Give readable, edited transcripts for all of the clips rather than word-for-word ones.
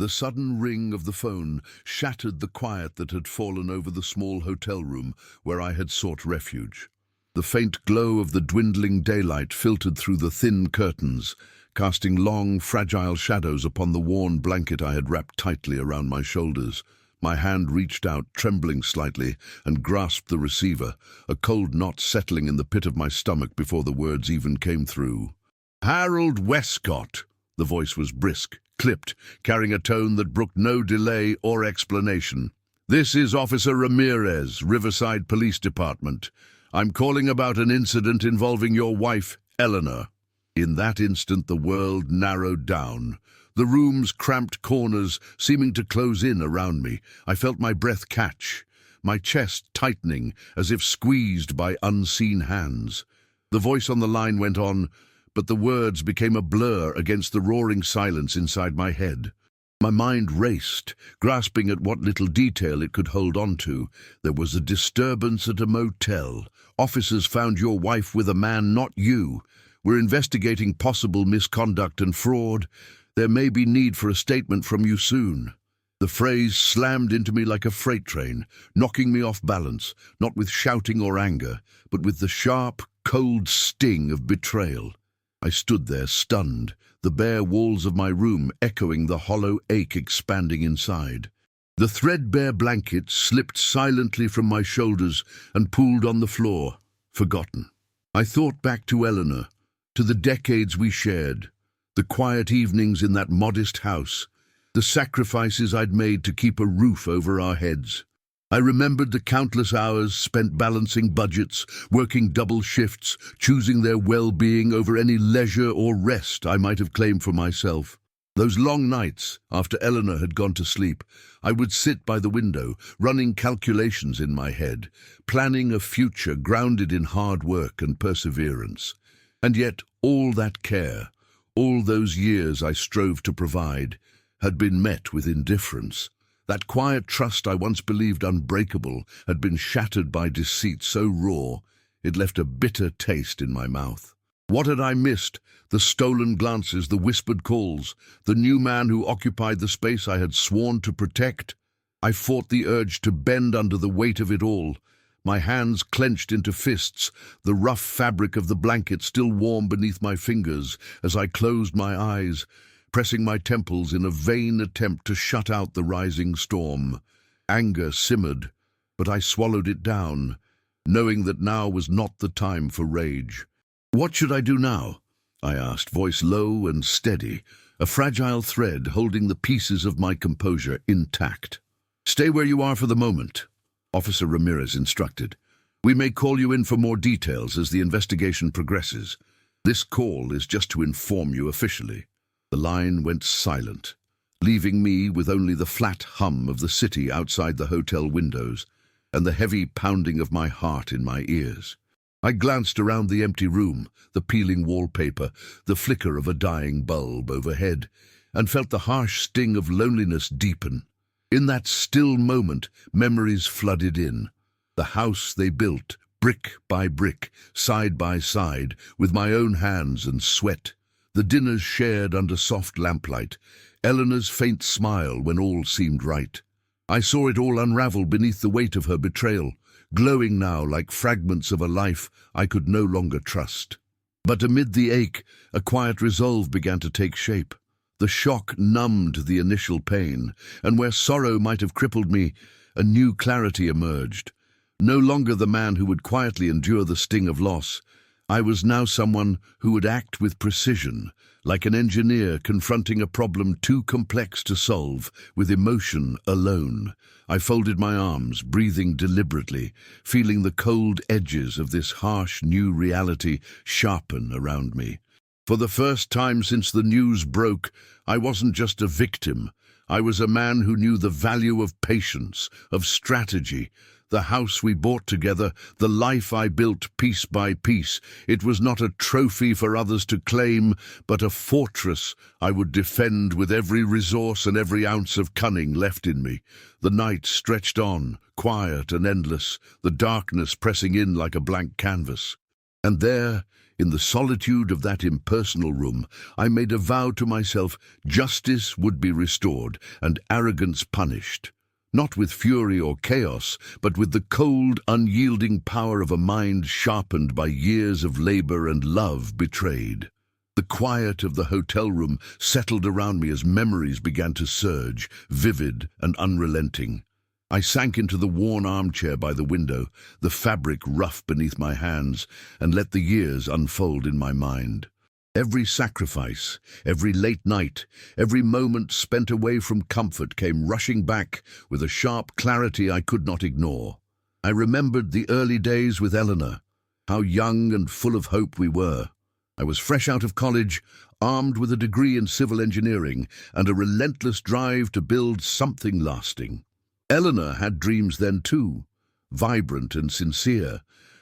The sudden ring of the phone shattered the quiet that had fallen over the small hotel room where I had sought refuge. The faint glow of the dwindling daylight filtered through the thin curtains, casting long, fragile shadows upon the worn blanket I had wrapped tightly around my shoulders. My hand reached out, trembling slightly, and grasped the receiver, a cold knot settling in the pit of my stomach before the words even came through. "Harold Westcott!" The voice was brisk, clipped, carrying a tone that brooked no delay or explanation. "This is Officer Ramirez, Riverside Police Department. I'm calling about an incident involving your wife, Eleanor." In that instant, the world narrowed down. The room's cramped corners seeming to close in around me. I felt my breath catch, my chest tightening as if squeezed by unseen hands. The voice on the line went on, but the words became a blur against the roaring silence inside my head. My mind raced, grasping at what little detail it could hold on to. There was a disturbance at a motel. Officers found your wife with a man, not you. We're investigating possible misconduct and fraud. There may be need for a statement from you soon. The phrase slammed into me like a freight train, knocking me off balance, not with shouting or anger, but with the sharp, cold sting of betrayal. I stood there, stunned, the bare walls of my room echoing the hollow ache expanding inside. The threadbare blanket slipped silently from my shoulders and pooled on the floor, forgotten. I thought back to Eleanor, to the decades we shared, the quiet evenings in that modest house, the sacrifices I'd made to keep a roof over our heads. I remembered the countless hours spent balancing budgets, working double shifts, choosing their well-being over any leisure or rest I might have claimed for myself. Those long nights, after Eleanor had gone to sleep, I would sit by the window, running calculations in my head, planning a future grounded in hard work and perseverance. And yet all that care, all those years I strove to provide, had been met with indifference. That quiet trust I once believed unbreakable had been shattered by deceit so raw, it left a bitter taste in my mouth. What had I missed? The stolen glances, the whispered calls, the new man who occupied the space I had sworn to protect? I fought the urge to bend under the weight of it all, my hands clenched into fists, the rough fabric of the blanket still warm beneath my fingers as I closed my eyes, pressing my temples in a vain attempt to shut out the rising storm. Anger simmered, but I swallowed it down, knowing that now was not the time for rage. "What should I do now?" I asked, voice low and steady, a fragile thread holding the pieces of my composure intact. "Stay where you are for the moment," Officer Ramirez instructed. "We may call you in for more details as the investigation progresses. This call is just to inform you officially." The line went silent, leaving me with only the flat hum of the city outside the hotel windows and the heavy pounding of my heart in my ears. I glanced around the empty room, the peeling wallpaper, the flicker of a dying bulb overhead, and felt the harsh sting of loneliness deepen. In that still moment, memories flooded in. The house they built, brick by brick, side by side, with my own hands and sweat. The dinners shared under soft lamplight, Eleanor's faint smile when all seemed right. I saw it all unravel beneath the weight of her betrayal, glowing now like fragments of a life I could no longer trust. But amid the ache, a quiet resolve began to take shape. The shock numbed the initial pain, and where sorrow might have crippled me, a new clarity emerged. No longer the man who would quietly endure the sting of loss, I was now someone who would act with precision, like an engineer confronting a problem too complex to solve with emotion alone. I folded my arms, breathing deliberately, feeling the cold edges of this harsh new reality sharpen around me. For the first time since the news broke, I wasn't just a victim. I was a man who knew the value of patience, of strategy. The house we bought together, the life I built piece by piece, it was not a trophy for others to claim, but a fortress I would defend with every resource and every ounce of cunning left in me. The night stretched on, quiet and endless, the darkness pressing in like a blank canvas. And there, In the solitude of that impersonal room, I made a vow to myself: justice would be restored and arrogance punished. Not with fury or chaos, but with the cold, unyielding power of a mind sharpened by years of labor and love betrayed. The quiet of the hotel room settled around me as memories began to surge, vivid and unrelenting. I sank into the worn armchair by the window, the fabric rough beneath my hands, and let the years unfold in my mind. Every sacrifice, every late night, every moment spent away from comfort came rushing back with a sharp clarity I could not ignore. I remembered the early days with Eleanor, how young and full of hope we were. I was fresh out of college, armed with a degree in civil engineering and a relentless drive to build something lasting. Eleanor had dreams then too, vibrant and sincere,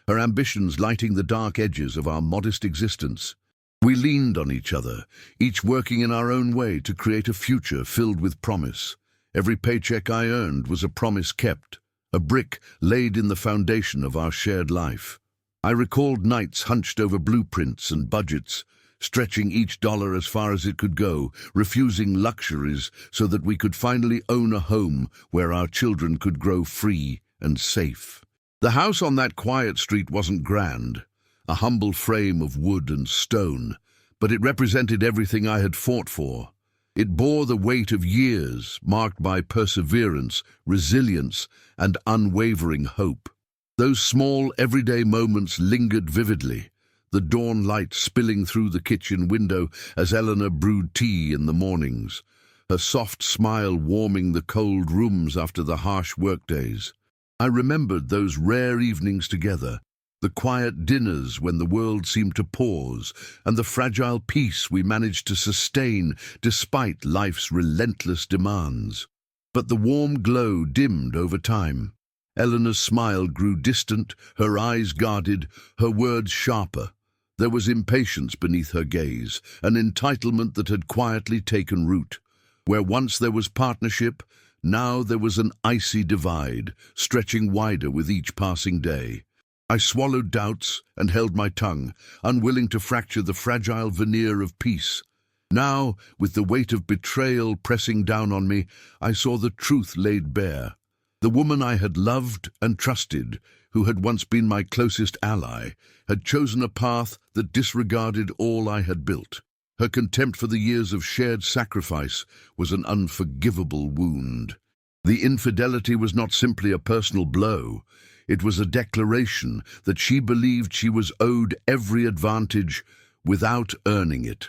her ambitions lighting the dark edges of our modest existence. We leaned on each other, each working in our own way to create a future filled with promise. Every paycheck I earned was a promise kept, a brick laid in the foundation of our shared life. I recalled nights hunched over blueprints and budgets, stretching each dollar as far as it could go, refusing luxuries so that we could finally own a home where our children could grow free and safe. The house on that quiet street wasn't grand, a humble frame of wood and stone, but it represented everything I had fought for. It bore the weight of years, marked by perseverance, resilience, and unwavering hope. Those small, everyday moments lingered vividly, the dawn light spilling through the kitchen window as Eleanor brewed tea in the mornings, her soft smile warming the cold rooms after the harsh workdays. I remembered those rare evenings together, the quiet dinners when the world seemed to pause, and the fragile peace we managed to sustain despite life's relentless demands. But the warm glow dimmed over time. Eleanor's smile grew distant, her eyes guarded, her words sharper. There was impatience beneath her gaze, an entitlement that had quietly taken root. Where once there was partnership, now there was an icy divide, stretching wider with each passing day. I swallowed doubts and held my tongue, unwilling to fracture the fragile veneer of peace. Now, with the weight of betrayal pressing down on me, I saw the truth laid bare. The woman I had loved and trusted, who had once been my closest ally, had chosen a path that disregarded all I had built. Her contempt for the years of shared sacrifice was an unforgivable wound. The infidelity was not simply a personal blow. It was a declaration that she believed she was owed every advantage without earning it.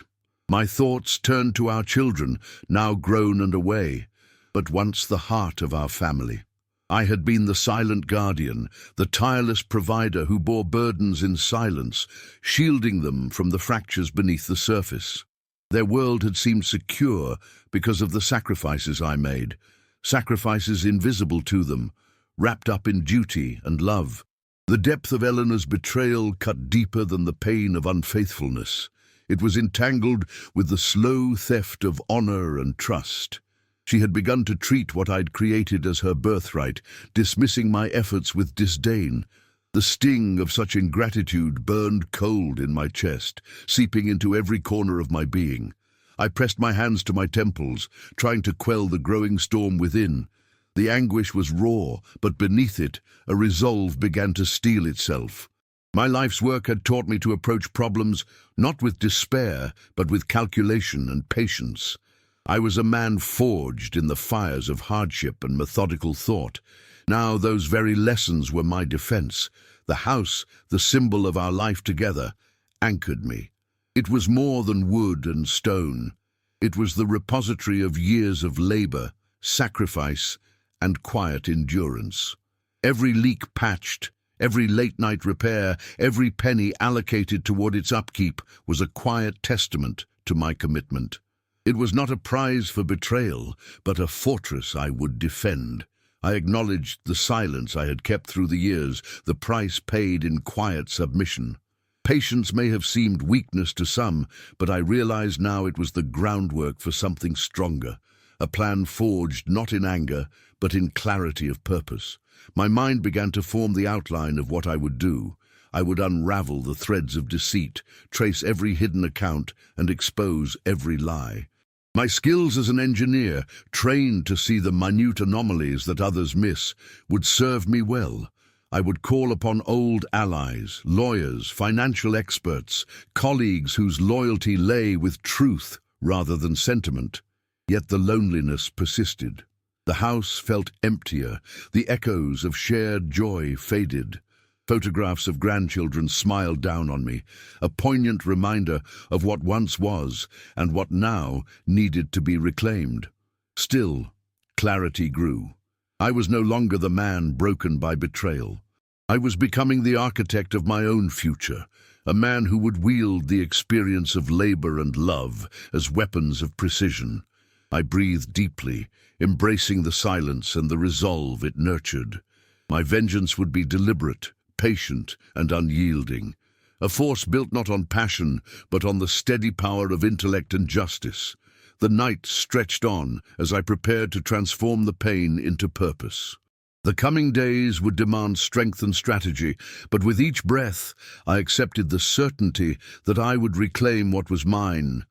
My thoughts turned to our children, now grown and away, but once the heart of our family. I had been the silent guardian, the tireless provider who bore burdens in silence, shielding them from the fractures beneath the surface. Their world had seemed secure because of the sacrifices I made, sacrifices invisible to them, wrapped up in duty and love. The depth of Eleanor's betrayal cut deeper than the pain of unfaithfulness. It was entangled with the slow theft of honor and trust. She had begun to treat what I'd created as her birthright, dismissing my efforts with disdain. The sting of such ingratitude burned cold in my chest, seeping into every corner of my being. I pressed my hands to my temples, trying to quell the growing storm within. The anguish was raw, but beneath it, a resolve began to steel itself. My life's work had taught me to approach problems not with despair, but with calculation and patience. I was a man forged in the fires of hardship and methodical thought. Now those very lessons were my defense. The house, the symbol of our life together, anchored me. It was more than wood and stone. It was the repository of years of labor, sacrifice, and quiet endurance. Every leak patched, every late-night repair, every penny allocated toward its upkeep was a quiet testament to my commitment. It was not a prize for betrayal, but a fortress I would defend. I acknowledged the silence I had kept through the years, the price paid in quiet submission. Patience may have seemed weakness to some, but I realized now it was the groundwork for something stronger, a plan forged not in anger, but in clarity of purpose. My mind began to form the outline of what I would do. I would unravel the threads of deceit, trace every hidden account, and expose every lie. My skills as an engineer, trained to see the minute anomalies that others miss, would serve me well. I would call upon old allies, lawyers, financial experts, colleagues whose loyalty lay with truth rather than sentiment. Yet the loneliness persisted. The house felt emptier, the echoes of shared joy faded. Photographs of grandchildren smiled down on me, a poignant reminder of what once was and what now needed to be reclaimed. Still, clarity grew. I was no longer the man broken by betrayal. I was becoming the architect of my own future, a man who would wield the experience of labor and love as weapons of precision. I breathed deeply, embracing the silence and the resolve it nurtured. My vengeance would be deliberate, patient, and unyielding, a force built not on passion, but on the steady power of intellect and justice. The night stretched on as I prepared to transform the pain into purpose. The coming days would demand strength and strategy, but with each breath I accepted the certainty that I would reclaim what was mine,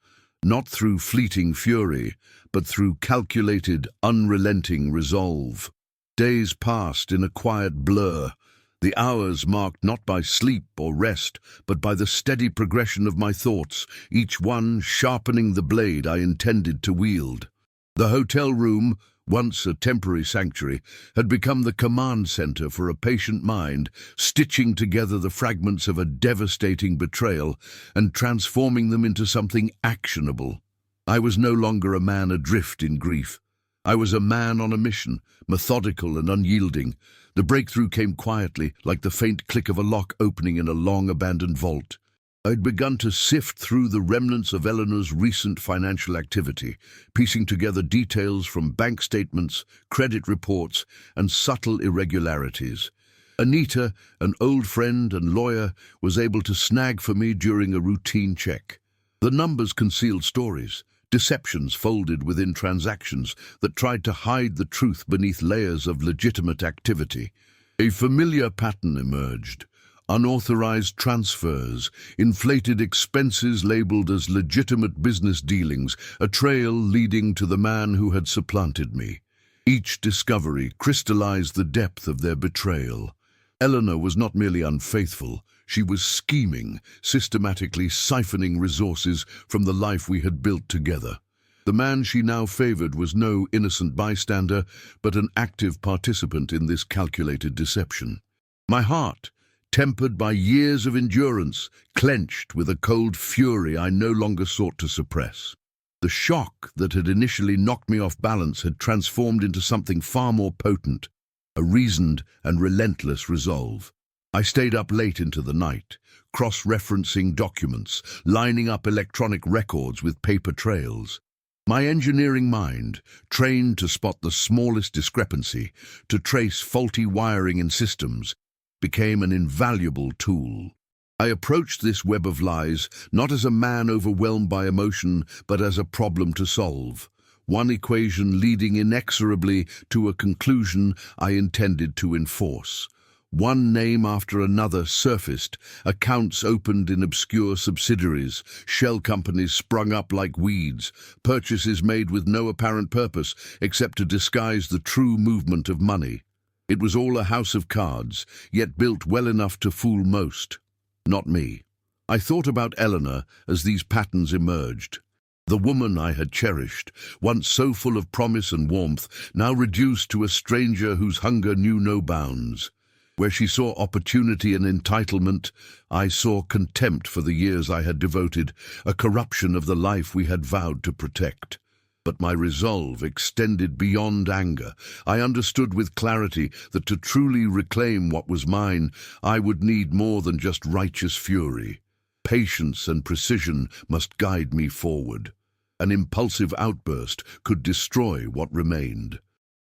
not through fleeting fury, but through calculated, unrelenting resolve. Days passed in a quiet blur, the hours marked not by sleep or rest, but by the steady progression of my thoughts, each one sharpening the blade I intended to wield. The hotel room, once a temporary sanctuary, had become the command center for a patient mind, stitching together the fragments of a devastating betrayal and transforming them into something actionable. I was no longer a man adrift in grief. I was a man on a mission, methodical and unyielding. The breakthrough came quietly, like the faint click of a lock opening in a long-abandoned vault. I'd begun to sift through the remnants of Eleanor's recent financial activity, piecing together details from bank statements, credit reports, and subtle irregularities. Anita, an old friend and lawyer, was able to snag for me during a routine check. The numbers concealed stories, deceptions folded within transactions that tried to hide the truth beneath layers of legitimate activity. A familiar pattern emerged. Unauthorized transfers, inflated expenses labeled as legitimate business dealings, a trail leading to the man who had supplanted me. Each discovery crystallized the depth of their betrayal. Eleanor was not merely unfaithful, she was scheming, systematically siphoning resources from the life we had built together. The man she now favored was no innocent bystander, but an active participant in this calculated deception. My heart, tempered by years of endurance, clenched with a cold fury I no longer sought to suppress. The shock that had initially knocked me off balance had transformed into something far more potent, a reasoned and relentless resolve. I stayed up late into the night, cross-referencing documents, lining up electronic records with paper trails. My engineering mind, trained to spot the smallest discrepancy, to trace faulty wiring in systems, became an invaluable tool. I approached this web of lies not as a man overwhelmed by emotion, but as a problem to solve. One equation leading inexorably to a conclusion I intended to enforce. One name after another surfaced, accounts opened in obscure subsidiaries, shell companies sprung up like weeds, purchases made with no apparent purpose except to disguise the true movement of money. It was all a house of cards, yet built well enough to fool most. Not me. I thought about Eleanor as these patterns emerged. The woman I had cherished, once so full of promise and warmth, now reduced to a stranger whose hunger knew no bounds. Where she saw opportunity and entitlement, I saw contempt for the years I had devoted, a corruption of the life we had vowed to protect. But my resolve extended beyond anger. I understood with clarity that to truly reclaim what was mine, I would need more than just righteous fury. Patience and precision must guide me forward. An impulsive outburst could destroy what remained.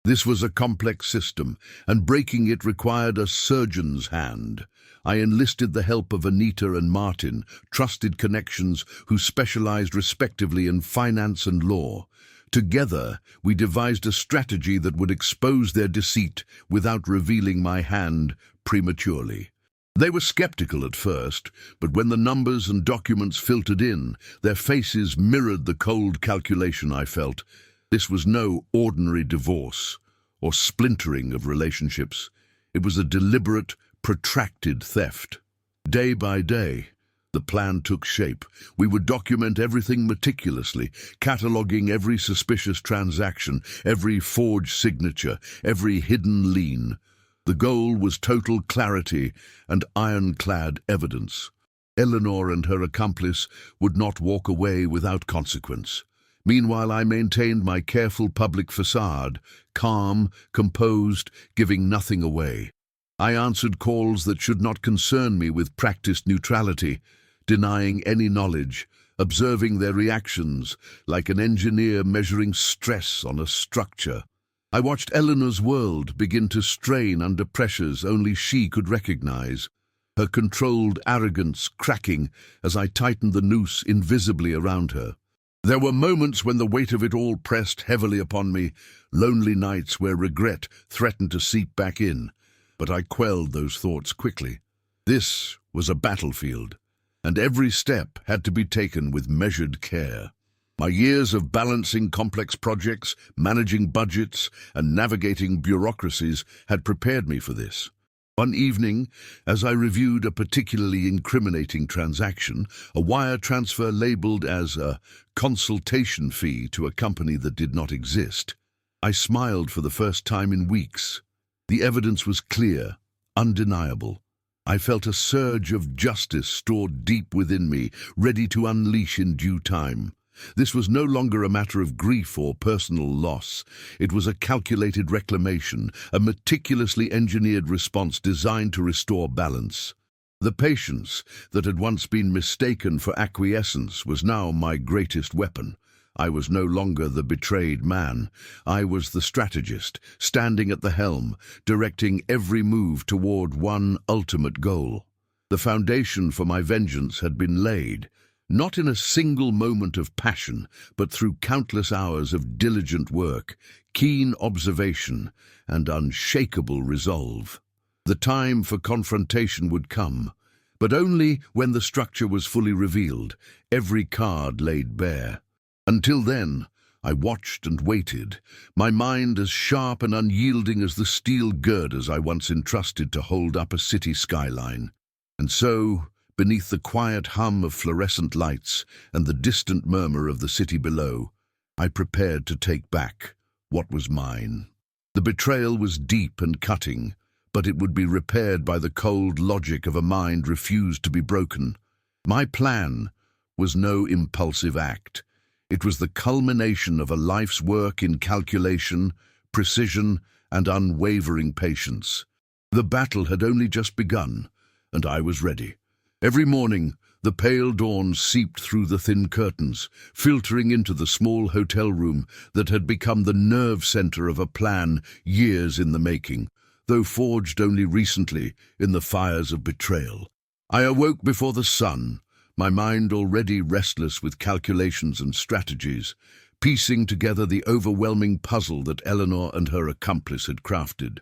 This was a complex system, and breaking it required a surgeon's hand. I enlisted the help of Anita and Martin, trusted connections who specialized respectively in finance and law. Together, we devised a strategy that would expose their deceit without revealing my hand prematurely. They were skeptical at first, but when the numbers and documents filtered in, their faces mirrored the cold calculation I felt. This was no ordinary divorce or splintering of relationships. It was a deliberate, protracted theft. Day by day, the plan took shape. We would document everything meticulously, cataloging every suspicious transaction, every forged signature, every hidden lien. The goal was total clarity and ironclad evidence. Eleanor and her accomplice would not walk away without consequence. Meanwhile, I maintained my careful public facade, calm, composed, giving nothing away. I answered calls that should not concern me with practiced neutrality, denying any knowledge, observing their reactions like an engineer measuring stress on a structure. I watched Eleanor's world begin to strain under pressures only she could recognize, her controlled arrogance cracking as I tightened the noose invisibly around her. There were moments when the weight of it all pressed heavily upon me, lonely nights where regret threatened to seep back in, but I quelled those thoughts quickly. This was a battlefield, and every step had to be taken with measured care. My years of balancing complex projects, managing budgets, and navigating bureaucracies had prepared me for this. One evening, as I reviewed a particularly incriminating transaction, a wire transfer labeled as a consultation fee to a company that did not exist, I smiled for the first time in weeks. The evidence was clear, undeniable. I felt a surge of justice stored deep within me, ready to unleash in due time. This was no longer a matter of grief or personal loss. It was a calculated reclamation, a meticulously engineered response designed to restore balance. The patience that had once been mistaken for acquiescence was now my greatest weapon. I was no longer the betrayed man. I was the strategist, standing at the helm, directing every move toward one ultimate goal. The foundation for my vengeance had been laid, not in a single moment of passion, but through countless hours of diligent work, keen observation, and unshakable resolve. The time for confrontation would come, but only when the structure was fully revealed, every card laid bare. Until then, I watched and waited, my mind as sharp and unyielding as the steel girders I once entrusted to hold up a city skyline. And so, beneath the quiet hum of fluorescent lights and the distant murmur of the city below, I prepared to take back what was mine. The betrayal was deep and cutting, but it would be repaired by the cold logic of a mind refused to be broken. My plan was no impulsive act. It was the culmination of a life's work in calculation, precision, and unwavering patience. The battle had only just begun, and I was ready. Every morning, the pale dawn seeped through the thin curtains, filtering into the small hotel room that had become the nerve center of a plan years in the making, though forged only recently in the fires of betrayal. I awoke before the sun, my mind already restless with calculations and strategies, piecing together the overwhelming puzzle that Eleanor and her accomplice had crafted.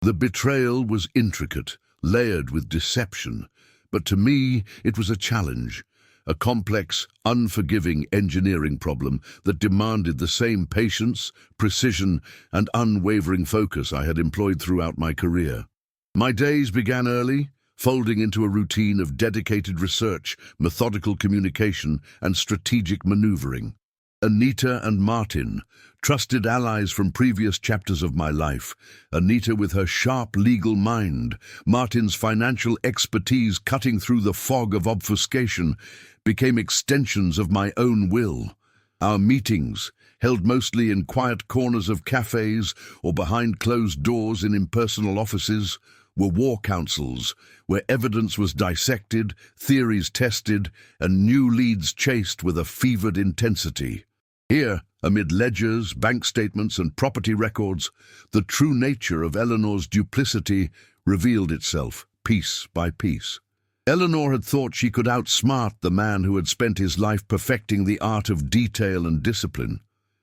The betrayal was intricate, layered with deception, but to me it was a challenge, a complex, unforgiving engineering problem that demanded the same patience, precision, and unwavering focus I had employed throughout my career. My days began early, folding into a routine of dedicated research, methodical communication, and strategic maneuvering. Anita and Martin, trusted allies from previous chapters of my life, Anita with her sharp legal mind, Martin's financial expertise cutting through the fog of obfuscation, became extensions of my own will. Our meetings, held mostly in quiet corners of cafes or behind closed doors in impersonal offices, were war councils where evidence was dissected, theories tested, and new leads chased with a fevered intensity. Here, amid ledgers, bank statements, and property records, the true nature of Eleanor's duplicity revealed itself, piece by piece. Eleanor had thought she could outsmart the man who had spent his life perfecting the art of detail and discipline.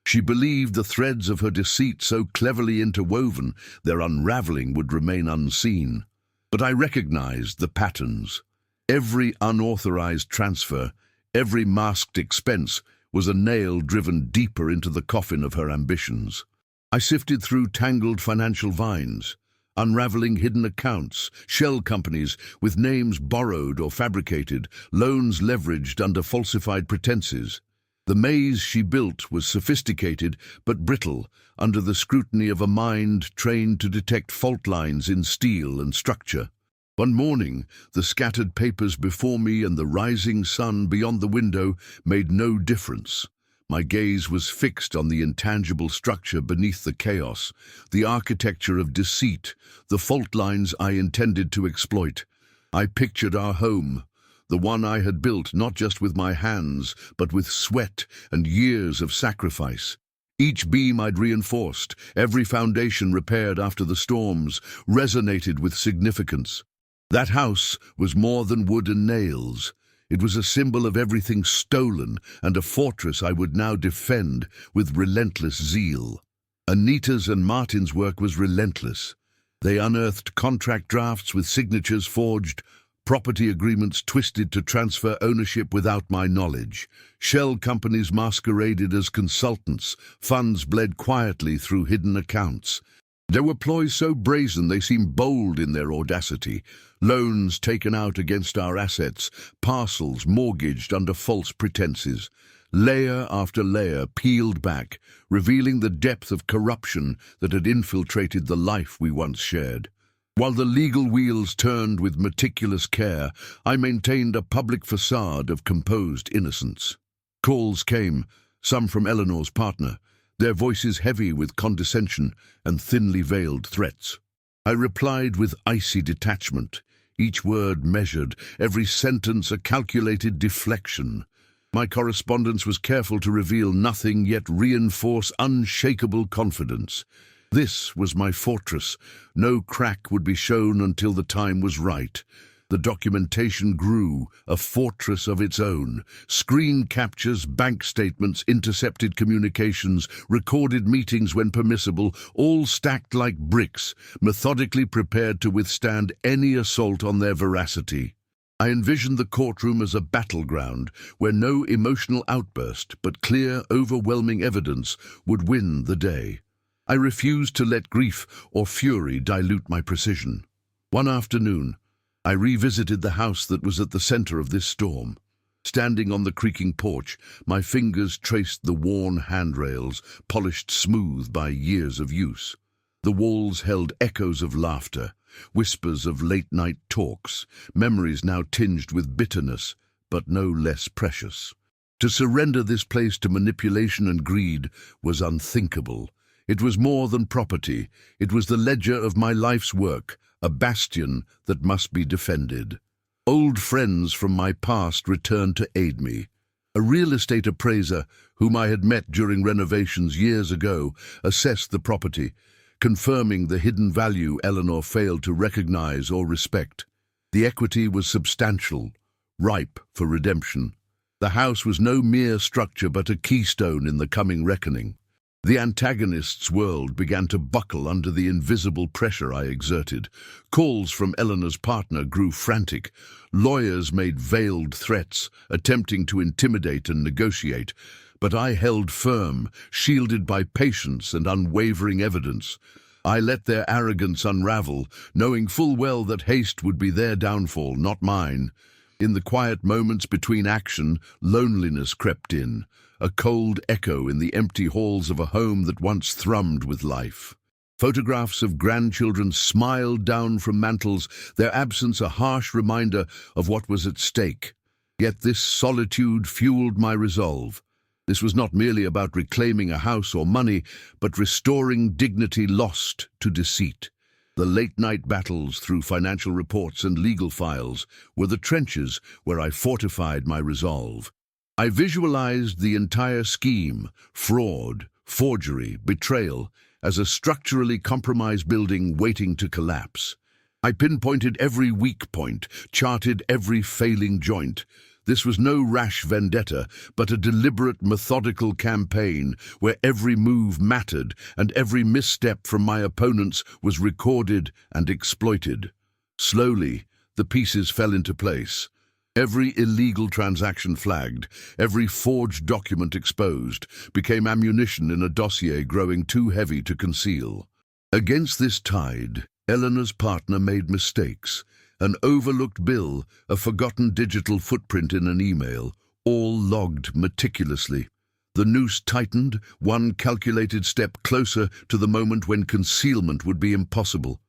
She believed the threads of her deceit so cleverly interwoven, their unraveling would remain unseen. But I recognized the patterns. Every unauthorized transfer, every masked expense was a nail driven deeper into the coffin of her ambitions. I sifted through tangled financial vines, unraveling hidden accounts, shell companies with names borrowed or fabricated, loans leveraged under falsified pretenses. The maze she built was sophisticated but brittle under the scrutiny of a mind trained to detect fault lines in steel and structure. One morning, the scattered papers before me and the rising sun beyond the window made no difference. My gaze was fixed on the intangible structure beneath the chaos, the architecture of deceit, the fault lines I intended to exploit. I pictured our home, the one I had built not just with my hands, but with sweat and years of sacrifice. Each beam I'd reinforced, every foundation repaired after the storms, resonated with significance. That house was more than wood and nails. It was a symbol of everything stolen and a fortress I would now defend with relentless zeal. Anita's and Martin's work was relentless. They unearthed contract drafts with signatures forged, property agreements twisted to transfer ownership without my knowledge. Shell companies masqueraded as consultants, funds bled quietly through hidden accounts. There were ploys so brazen they seemed bold in their audacity. Loans taken out against our assets, parcels mortgaged under false pretenses. Layer after layer peeled back, revealing the depth of corruption that had infiltrated the life we once shared. While the legal wheels turned with meticulous care, I maintained a public facade of composed innocence. Calls came, some from Eleanor's partner, their voices heavy with condescension and thinly veiled threats. I replied with icy detachment, each word measured, every sentence a calculated deflection. My correspondence was careful to reveal nothing yet reinforce unshakable confidence. This was my fortress. No crack would be shown until the time was right. The documentation grew, a fortress of its own. Screen captures, bank statements, intercepted communications, recorded meetings when permissible, all stacked like bricks, methodically prepared to withstand any assault on their veracity. I envisioned the courtroom as a battleground where no emotional outburst but clear, overwhelming evidence would win the day. I refused to let grief or fury dilute my precision. One afternoon, I revisited the house that was at the center of this storm. Standing on the creaking porch, my fingers traced the worn handrails, polished smooth by years of use. The walls held echoes of laughter, whispers of late-night talks, memories now tinged with bitterness, but no less precious. To surrender this place to manipulation and greed was unthinkable. It was more than property. It was the ledger of my life's work, a bastion that must be defended. Old friends from my past returned to aid me. A real estate appraiser, whom I had met during renovations years ago, assessed the property, confirming the hidden value Eleanor failed to recognize or respect. The equity was substantial, ripe for redemption. The house was no mere structure but a keystone in the coming reckoning. The antagonist's world began to buckle under the invisible pressure I exerted. Calls from Eleanor's partner grew frantic. Lawyers made veiled threats, attempting to intimidate and negotiate. But I held firm, shielded by patience and unwavering evidence. I let their arrogance unravel, knowing full well that haste would be their downfall, not mine. In the quiet moments between action, loneliness crept in, a cold echo in the empty halls of a home that once thrummed with life. Photographs of grandchildren smiled down from mantels, their absence a harsh reminder of what was at stake. Yet this solitude fueled my resolve. This was not merely about reclaiming a house or money, but restoring dignity lost to deceit. The late-night battles through financial reports and legal files were the trenches where I fortified my resolve. I visualized the entire scheme, fraud, forgery, betrayal, as a structurally compromised building waiting to collapse. I pinpointed every weak point, charted every failing joint. This was no rash vendetta, but a deliberate, methodical campaign where every move mattered and every misstep from my opponents was recorded and exploited. Slowly, the pieces fell into place. Every illegal transaction flagged, every forged document exposed, became ammunition in a dossier growing too heavy to conceal. Against this tide, Eleanor's partner made mistakes. An overlooked bill, a forgotten digital footprint in an email, all logged meticulously. The noose tightened, one calculated step closer to the moment when concealment would be impossible.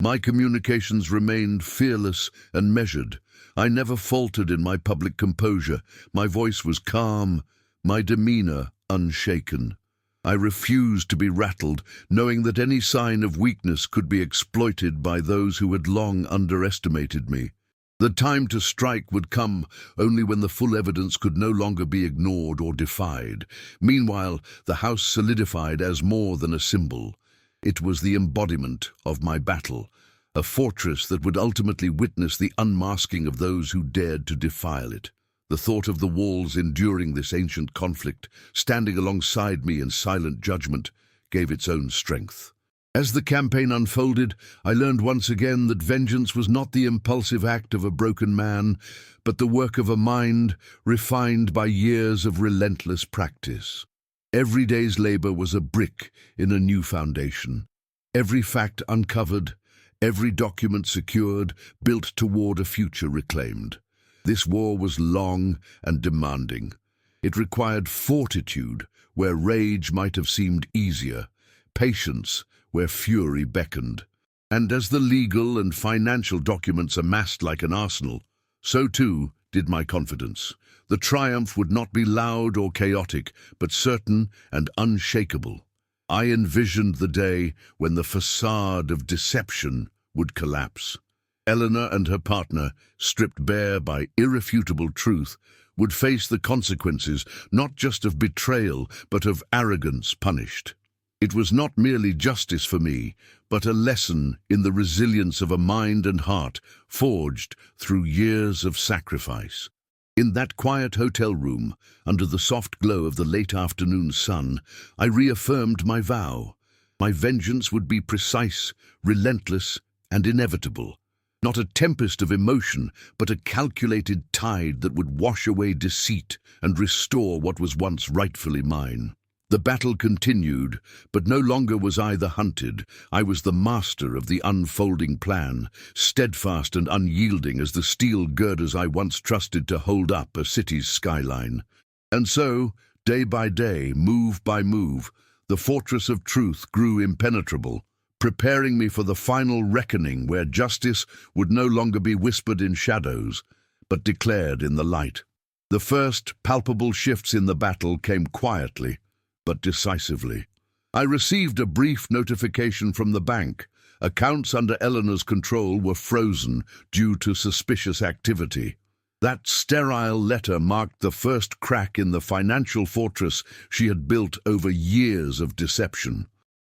My communications remained fearless and measured. I never faltered in my public composure. My voice was calm, my demeanor unshaken. I refused to be rattled, knowing that any sign of weakness could be exploited by those who had long underestimated me. The time to strike would come only when the full evidence could no longer be ignored or defied. Meanwhile, the house solidified as more than a symbol. It was the embodiment of my battle, a fortress that would ultimately witness the unmasking of those who dared to defile it. The thought of the walls enduring this ancient conflict, standing alongside me in silent judgment, gave its own strength. As the campaign unfolded, I learned once again that vengeance was not the impulsive act of a broken man, but the work of a mind refined by years of relentless practice. Every day's labor was a brick in a new foundation. Every fact uncovered, every document secured, built toward a future reclaimed. This war was long and demanding. It required fortitude where rage might have seemed easier, patience where fury beckoned. And as the legal and financial documents amassed like an arsenal, so too did my confidence. The triumph would not be loud or chaotic, but certain and unshakable. I envisioned the day when the facade of deception would collapse. Eleanor and her partner, stripped bare by irrefutable truth, would face the consequences not just of betrayal, but of arrogance punished. It was not merely justice for me, but a lesson in the resilience of a mind and heart forged through years of sacrifice. In that quiet hotel room, under the soft glow of the late afternoon sun, I reaffirmed my vow. My vengeance would be precise, relentless, and inevitable. Not a tempest of emotion, but a calculated tide that would wash away deceit and restore what was once rightfully mine. The battle continued, but no longer was I the hunted. I was the master of the unfolding plan, steadfast and unyielding as the steel girders I once trusted to hold up a city's skyline. And so, day by day, move by move, the fortress of truth grew impenetrable, preparing me for the final reckoning where justice would no longer be whispered in shadows, but declared in the light. The first palpable shifts in the battle came quietly, but decisively. I received a brief notification from the bank. Accounts under Eleanor's control were frozen due to suspicious activity. That sterile letter marked the first crack in the financial fortress she had built over years of deception.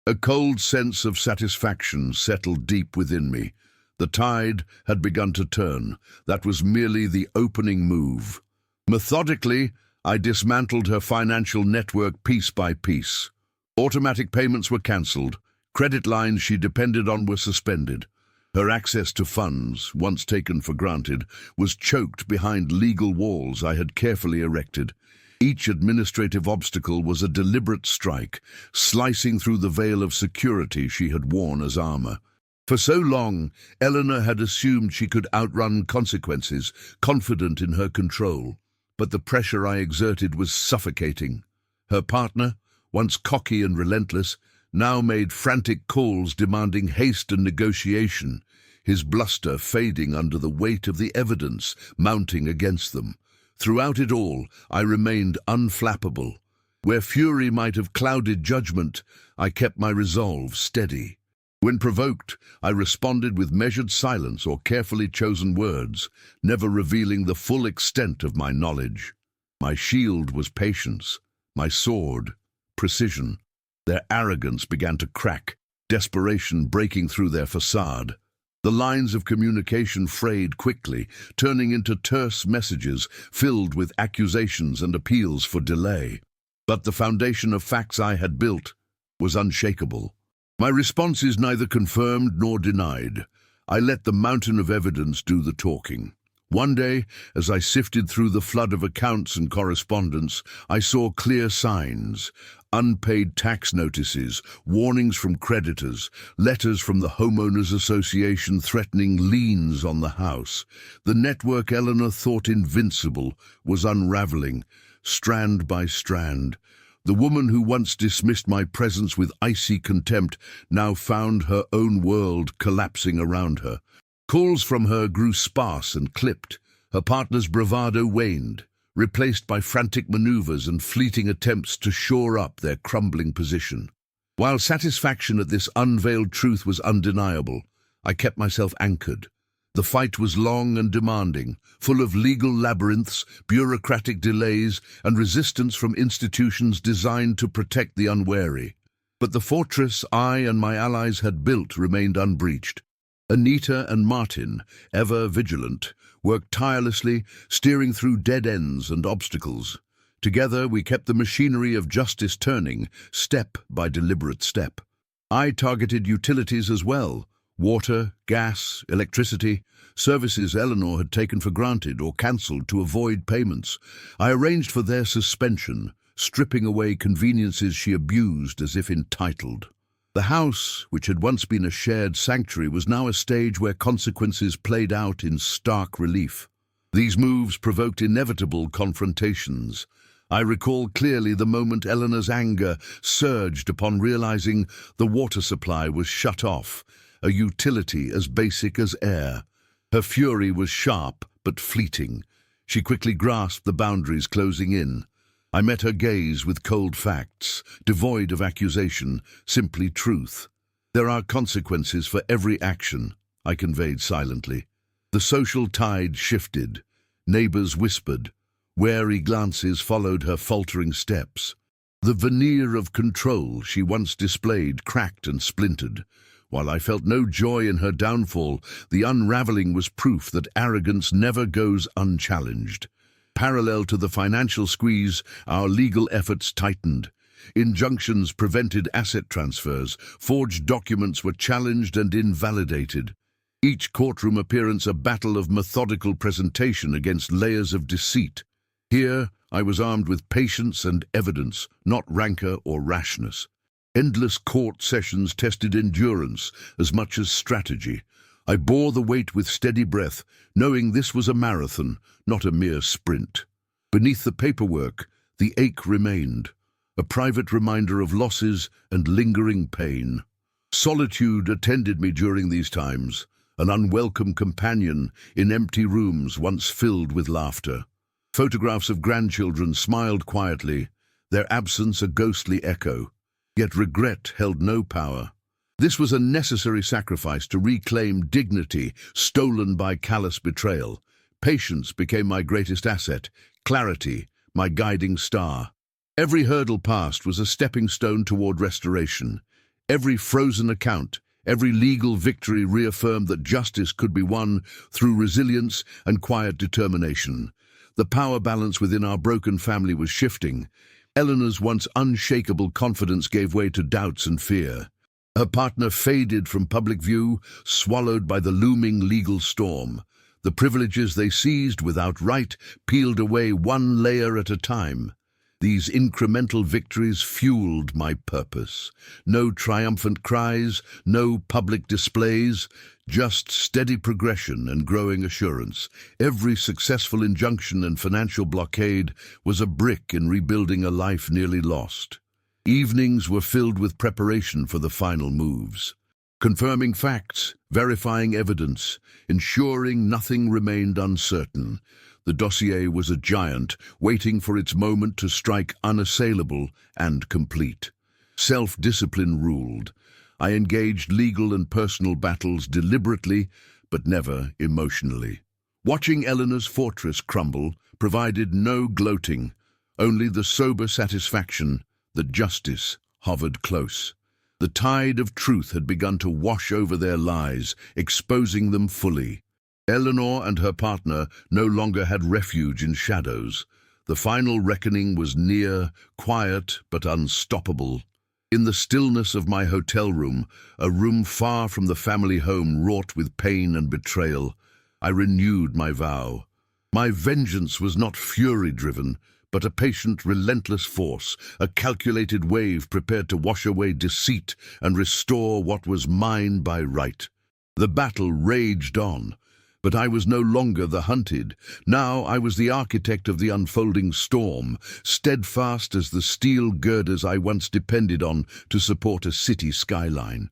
A cold sense of satisfaction settled deep within me. The tide had begun to turn. That was merely the opening move. Methodically, I dismantled her financial network piece by piece. Automatic payments were cancelled. Credit lines she depended on were suspended. Her access to funds, once taken for granted, was choked behind legal walls I had carefully erected. Each administrative obstacle was a deliberate strike, slicing through the veil of security she had worn as armor. For so long, Eleanor had assumed she could outrun consequences, confident in her control. But the pressure I exerted was suffocating. Her partner, once cocky and relentless, now made frantic calls demanding haste and negotiation, his bluster fading under the weight of the evidence mounting against them. Throughout it all, I remained unflappable. Where fury might have clouded judgment, I kept my resolve steady. When provoked, I responded with measured silence or carefully chosen words, never revealing the full extent of my knowledge. My shield was patience, my sword, precision. Their arrogance began to crack, desperation breaking through their facade. The lines of communication frayed quickly, turning into terse messages filled with accusations and appeals for delay. But the foundation of facts I had built was unshakable. My responses neither confirmed nor denied. I let the mountain of evidence do the talking. One day, as I sifted through the flood of accounts and correspondence, I saw clear signs: unpaid tax notices, warnings from creditors, letters from the Homeowners Association threatening liens on the house. The network Eleanor thought invincible was unraveling, strand by strand. The woman who once dismissed my presence with icy contempt now found her own world collapsing around her. Calls from her grew sparse and clipped. Her partner's bravado waned, replaced by frantic maneuvers and fleeting attempts to shore up their crumbling position. While satisfaction at this unveiled truth was undeniable, I kept myself anchored. The fight was long and demanding, full of legal labyrinths, bureaucratic delays, and resistance from institutions designed to protect the unwary. But the fortress I and my allies had built remained unbreached. Anita and Martin, ever vigilant, worked tirelessly, steering through dead ends and obstacles. Together we kept the machinery of justice turning, step by deliberate step. I targeted utilities as well: water, gas, electricity, services Eleanor had taken for granted or cancelled to avoid payments. I arranged for their suspension, stripping away conveniences she abused as if entitled. The house, which had once been a shared sanctuary, was now a stage where consequences played out in stark relief. These moves provoked inevitable confrontations. I recall clearly the moment Eleanor's anger surged upon realizing the water supply was shut off, a utility as basic as air. Her fury was sharp but fleeting. She quickly grasped the boundaries closing in. I met her gaze with cold facts, devoid of accusation, simply truth. There are consequences for every action, I conveyed silently. The social tide shifted. Neighbors whispered. Wary glances followed her faltering steps. The veneer of control she once displayed cracked and splintered. While I felt no joy in her downfall, the unraveling was proof that arrogance never goes unchallenged. Parallel to the financial squeeze, our legal efforts tightened. Injunctions prevented asset transfers, forged documents were challenged and invalidated. Each courtroom appearance a battle of methodical presentation against layers of deceit. Here, I was armed with patience and evidence, not rancor or rashness. Endless court sessions tested endurance as much as strategy. I bore the weight with steady breath, knowing this was a marathon, not a mere sprint. Beneath the paperwork, the ache remained, a private reminder of losses and lingering pain. Solitude attended me during these times, an unwelcome companion in empty rooms once filled with laughter. Photographs of grandchildren smiled quietly, their absence a ghostly echo. Yet regret held no power. This was a necessary sacrifice to reclaim dignity stolen by callous betrayal. Patience became my greatest asset, clarity my guiding star. Every hurdle passed was a stepping stone toward restoration. Every frozen account, every legal victory reaffirmed that justice could be won through resilience and quiet determination. The power balance within our broken family was shifting. Eleanor's once unshakable confidence gave way to doubts and fear. Her partner faded from public view, swallowed by the looming legal storm. The privileges they seized without right peeled away one layer at a time. These incremental victories fueled my purpose. No triumphant cries, no public displays, just steady progression and growing assurance. Every successful injunction and financial blockade was a brick in rebuilding a life nearly lost. Evenings were filled with preparation for the final moves. Confirming facts, verifying evidence, ensuring nothing remained uncertain. The dossier was a giant, waiting for its moment to strike unassailable and complete. Self-discipline ruled. I engaged legal and personal battles deliberately, but never emotionally. Watching Eleanor's fortress crumble provided no gloating, only the sober satisfaction that justice hovered close. The tide of truth had begun to wash over their lies, exposing them fully. Eleanor and her partner no longer had refuge in shadows. The final reckoning was near, quiet but unstoppable. In the stillness of my hotel room, a room far from the family home wrought with pain and betrayal, I renewed my vow. My vengeance was not fury-driven, but a patient, relentless force, a calculated wave prepared to wash away deceit and restore what was mine by right. The battle raged on, but I was no longer the hunted. Now I was the architect of the unfolding storm, steadfast as the steel girders I once depended on to support a city skyline.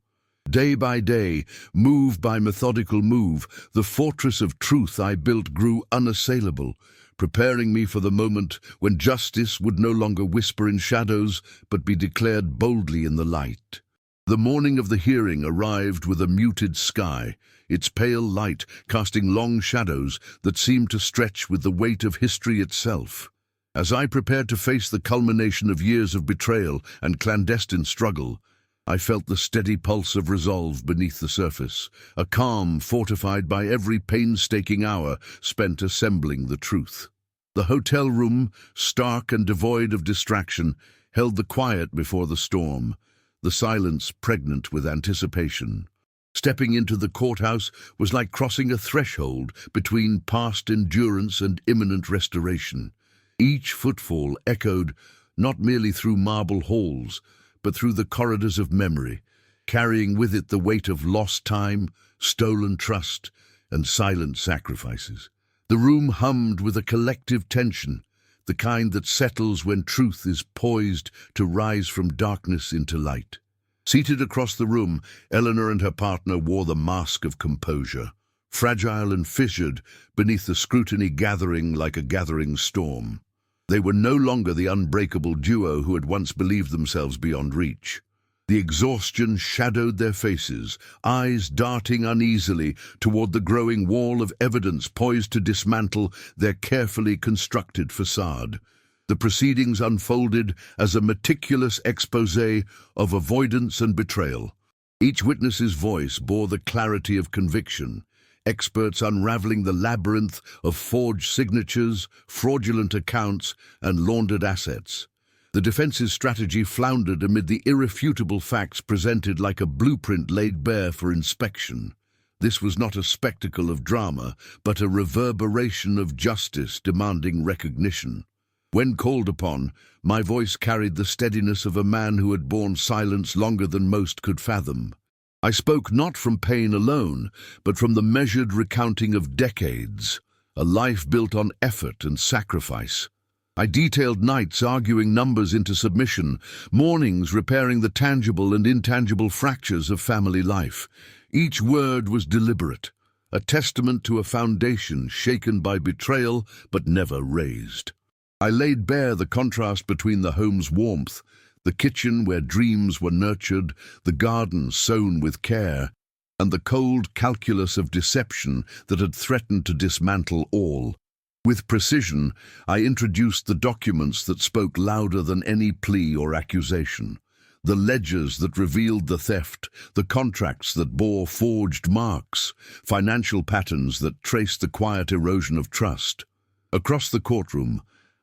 Day by day, move by methodical move, the fortress of truth I built grew unassailable, preparing me for the moment when justice would no longer whisper in shadows, but be declared boldly in the light. The morning of the hearing arrived with a muted sky, its pale light casting long shadows that seemed to stretch with the weight of history itself. As I prepared to face the culmination of years of betrayal and clandestine struggle, I felt the steady pulse of resolve beneath the surface, a calm fortified by every painstaking hour spent assembling the truth. The hotel room, stark and devoid of distraction, held the quiet before the storm, the silence pregnant with anticipation. Stepping into the courthouse was like crossing a threshold between past endurance and imminent restoration. Each footfall echoed not merely through marble halls, but through the corridors of memory, carrying with it the weight of lost time, stolen trust, and silent sacrifices. The room hummed with a collective tension, the kind that settles when truth is poised to rise from darkness into light. Seated across the room, Eleanor and her partner wore the mask of composure, fragile and fissured beneath the scrutiny gathering like a gathering storm. They were no longer the unbreakable duo who had once believed themselves beyond reach. The exhaustion shadowed their faces, eyes darting uneasily toward the growing wall of evidence poised to dismantle their carefully constructed facade. The proceedings unfolded as a meticulous exposé of avoidance and betrayal. Each witness's voice bore the clarity of conviction, experts unraveling the labyrinth of forged signatures, fraudulent accounts, and laundered assets. The defense's strategy floundered amid the irrefutable facts presented like a blueprint laid bare for inspection. This was not a spectacle of drama, but a reverberation of justice demanding recognition. When called upon, my voice carried the steadiness of a man who had borne silence longer than most could fathom. I spoke not from pain alone, but from the measured recounting of decades, a life built on effort and sacrifice. I detailed nights arguing numbers into submission, mornings repairing the tangible and intangible fractures of family life. Each word was deliberate, a testament to a foundation shaken by betrayal but never razed. I laid bare the contrast between the home's warmth, the kitchen where dreams were nurtured, the garden sown with care, and the cold calculus of deception that had threatened to dismantle all. With precision, I introduced the documents that spoke louder than any plea or accusation, the ledgers that revealed the theft, the contracts that bore forged marks, financial patterns that traced the quiet erosion of trust. Across the courtroom,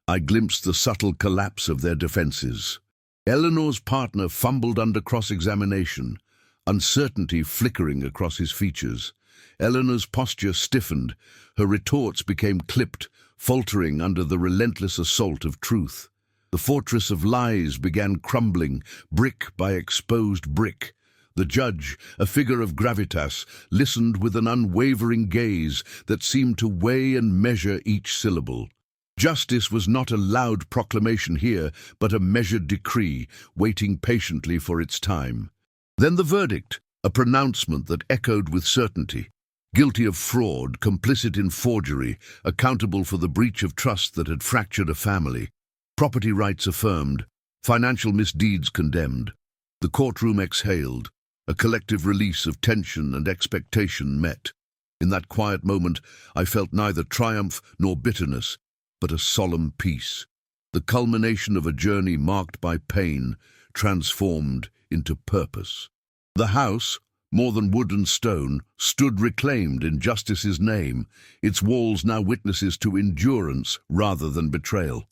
I glimpsed the subtle collapse of their defenses. Eleanor's partner fumbled under cross-examination, uncertainty flickering across his features. Eleanor's posture stiffened, her retorts became clipped, faltering under the relentless assault of truth. The fortress of lies began crumbling, brick by exposed brick. The judge, a figure of gravitas, listened with an unwavering gaze that seemed to weigh and measure each syllable. Justice was not a loud proclamation here, but a measured decree, waiting patiently for its time. Then the verdict, a pronouncement that echoed with certainty. Guilty of fraud, complicit in forgery, accountable for the breach of trust that had fractured a family. Property rights affirmed, financial misdeeds condemned. The courtroom exhaled, a collective release of tension and expectation met. In that quiet moment, I felt neither triumph nor bitterness, but a solemn peace, the culmination of a journey marked by pain, transformed into purpose. The house, more than wood and stone, stood reclaimed in justice's name, its walls now witnesses to endurance rather than betrayal.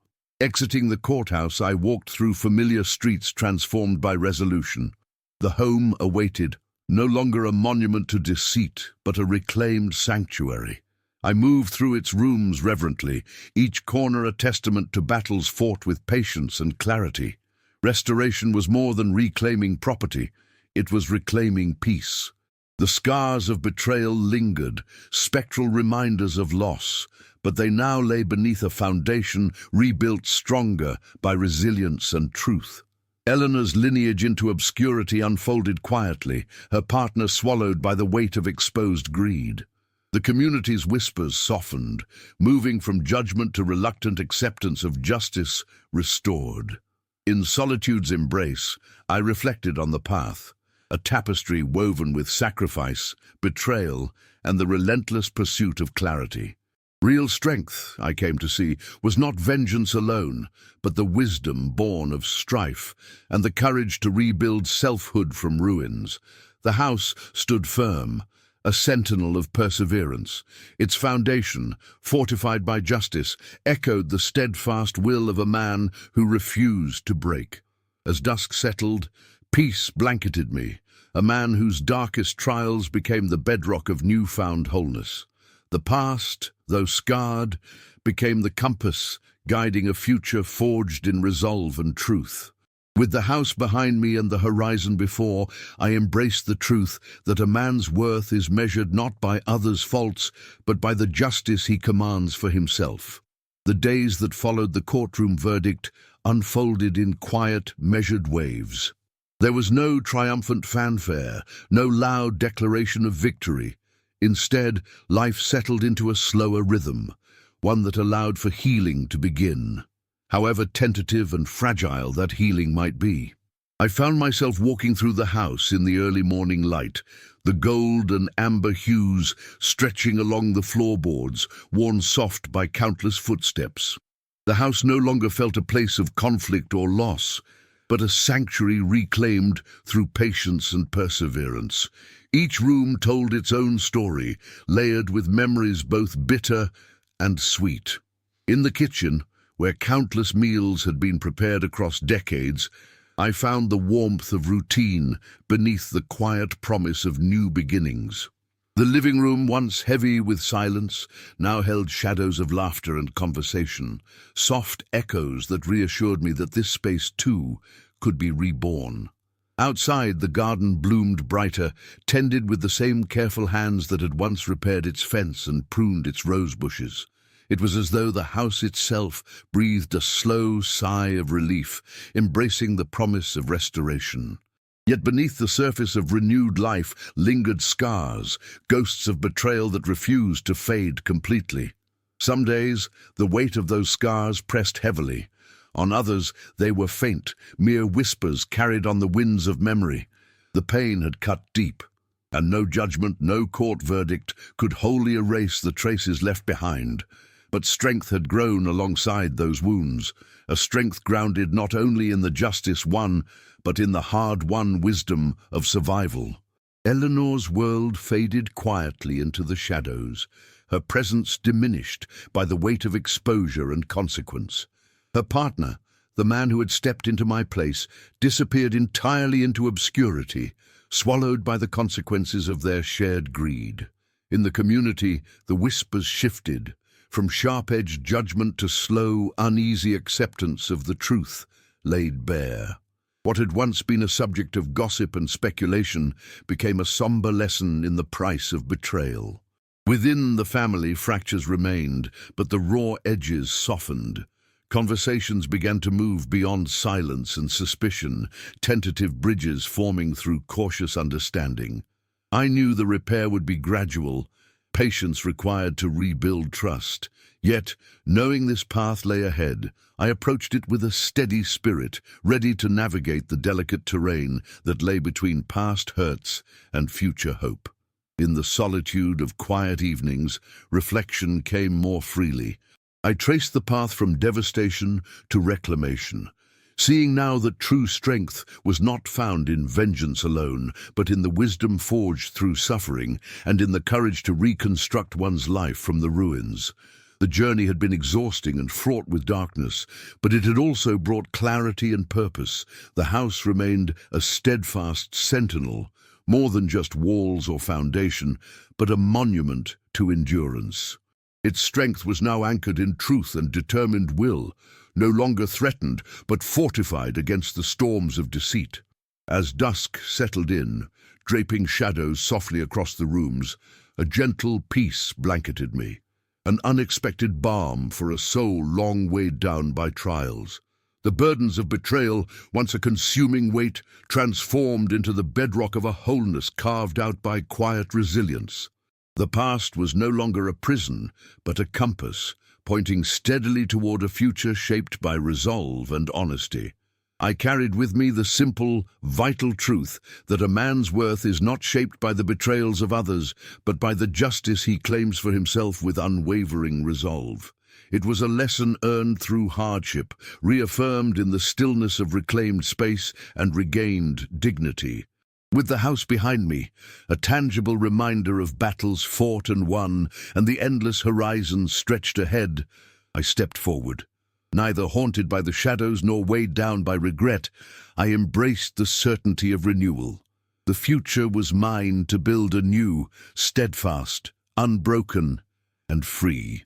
Exiting the courthouse, I walked through familiar streets transformed by resolution. The home awaited, no longer a monument to deceit, but a reclaimed sanctuary. I moved through its rooms reverently, each corner a testament to battles fought with patience and clarity. Restoration was more than reclaiming property, it was reclaiming peace. The scars of betrayal lingered, spectral reminders of loss, but they now lay beneath a foundation rebuilt stronger by resilience and truth. Eleanor's lineage into obscurity unfolded quietly, her partner swallowed by the weight of exposed greed. The community's whispers softened, moving from judgment to reluctant acceptance of justice restored. In solitude's embrace, I reflected on the path, a tapestry woven with sacrifice, betrayal, and the relentless pursuit of clarity. Real strength, I came to see, was not vengeance alone, but the wisdom born of strife and the courage to rebuild selfhood from ruins. The house stood firm, a sentinel of perseverance. Its foundation, fortified by justice, echoed the steadfast will of a man who refused to break. As dusk settled, peace blanketed me, a man whose darkest trials became the bedrock of newfound wholeness. The past, though scarred, became the compass guiding a future forged in resolve and truth. With the house behind me and the horizon before, I embraced the truth that a man's worth is measured not by others' faults, but by the justice he commands for himself. The days that followed the courtroom verdict unfolded in quiet, measured waves. There was no triumphant fanfare, no loud declaration of victory. Instead, life settled into a slower rhythm, one that allowed for healing to begin, however tentative and fragile that healing might be. I found myself walking through the house in the early morning light, the gold and amber hues stretching along the floorboards, worn soft by countless footsteps. The house no longer felt a place of conflict or loss, but a sanctuary reclaimed through patience and perseverance. Each room told its own story, layered with memories both bitter and sweet. In the kitchen, where countless meals had been prepared across decades, I found the warmth of routine beneath the quiet promise of new beginnings. The living room, once heavy with silence, now held shadows of laughter and conversation, soft echoes that reassured me that this space, too, could be reborn. Outside, the garden bloomed brighter, tended with the same careful hands that had once repaired its fence and pruned its rose bushes. It was as though the house itself breathed a slow sigh of relief, embracing the promise of restoration. Yet beneath the surface of renewed life lingered scars, ghosts of betrayal that refused to fade completely. Some days, the weight of those scars pressed heavily. On others, they were faint, mere whispers carried on the winds of memory. The pain had cut deep, and no judgment, no court verdict could wholly erase the traces left behind. But strength had grown alongside those wounds, a strength grounded not only in the justice won, but in the hard-won wisdom of survival. Eleanor's world faded quietly into the shadows, her presence diminished by the weight of exposure and consequence. Her partner, the man who had stepped into my place, disappeared entirely into obscurity, swallowed by the consequences of their shared greed. In the community, the whispers shifted, from sharp-edged judgment to slow, uneasy acceptance of the truth laid bare. What had once been a subject of gossip and speculation became a somber lesson in the price of betrayal. Within the family, fractures remained, but the raw edges softened. Conversations began to move beyond silence and suspicion, tentative bridges forming through cautious understanding. I knew the repair would be gradual, patience required to rebuild trust. Yet, knowing this path lay ahead, I approached it with a steady spirit, ready to navigate the delicate terrain that lay between past hurts and future hope. In the solitude of quiet evenings, reflection came more freely. I traced the path from devastation to reclamation, seeing now that true strength was not found in vengeance alone, but in the wisdom forged through suffering and in the courage to reconstruct one's life from the ruins. The journey had been exhausting and fraught with darkness, but it had also brought clarity and purpose. The house remained a steadfast sentinel, more than just walls or foundation, but a monument to endurance. Its strength was now anchored in truth and determined will, no longer threatened, but fortified against the storms of deceit. As dusk settled in, draping shadows softly across the rooms, a gentle peace blanketed me, an unexpected balm for a soul long weighed down by trials. The burdens of betrayal, once a consuming weight, transformed into the bedrock of a wholeness carved out by quiet resilience. The past was no longer a prison, but a compass, pointing steadily toward a future shaped by resolve and honesty. I carried with me the simple, vital truth that a man's worth is not shaped by the betrayals of others, but by the justice he claims for himself with unwavering resolve. It was a lesson earned through hardship, reaffirmed in the stillness of reclaimed space and regained dignity. With the house behind me, a tangible reminder of battles fought and won, and the endless horizon stretched ahead, I stepped forward. Neither haunted by the shadows nor weighed down by regret, I embraced the certainty of renewal. The future was mine to build anew, steadfast, unbroken, and free.